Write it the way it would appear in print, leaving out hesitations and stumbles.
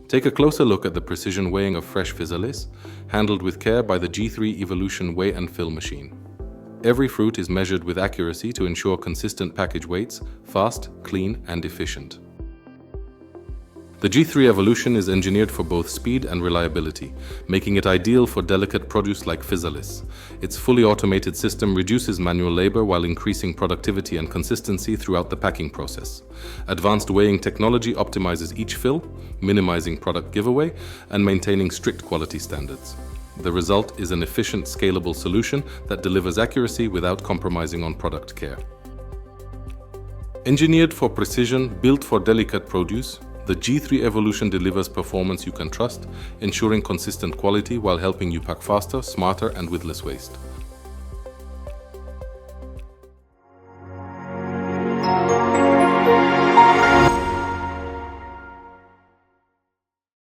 Take a closer look at the precision weighing of fresh Physalis, handled with care by the G3 Evolution Weigh&Fill machine. Every fruit is measured with accuracy to ensure consistent package weights, fast, clean, and efficient. The G3 Evolution is engineered for both speed and reliability, making it ideal for delicate produce like Physalis. Its fully automated system reduces manual labor while increasing productivity and consistency throughout the packing process. Advanced weighing technology optimizes each fill, minimizing product giveaway and maintaining strict quality standards. The result is an efficient, scalable solution that delivers accuracy without compromising on product care. Engineered for precision, built for delicate produce, the G3 Evolution delivers performance you can trust, ensuring consistent quality while helping you pack faster, smarter, and with less waste.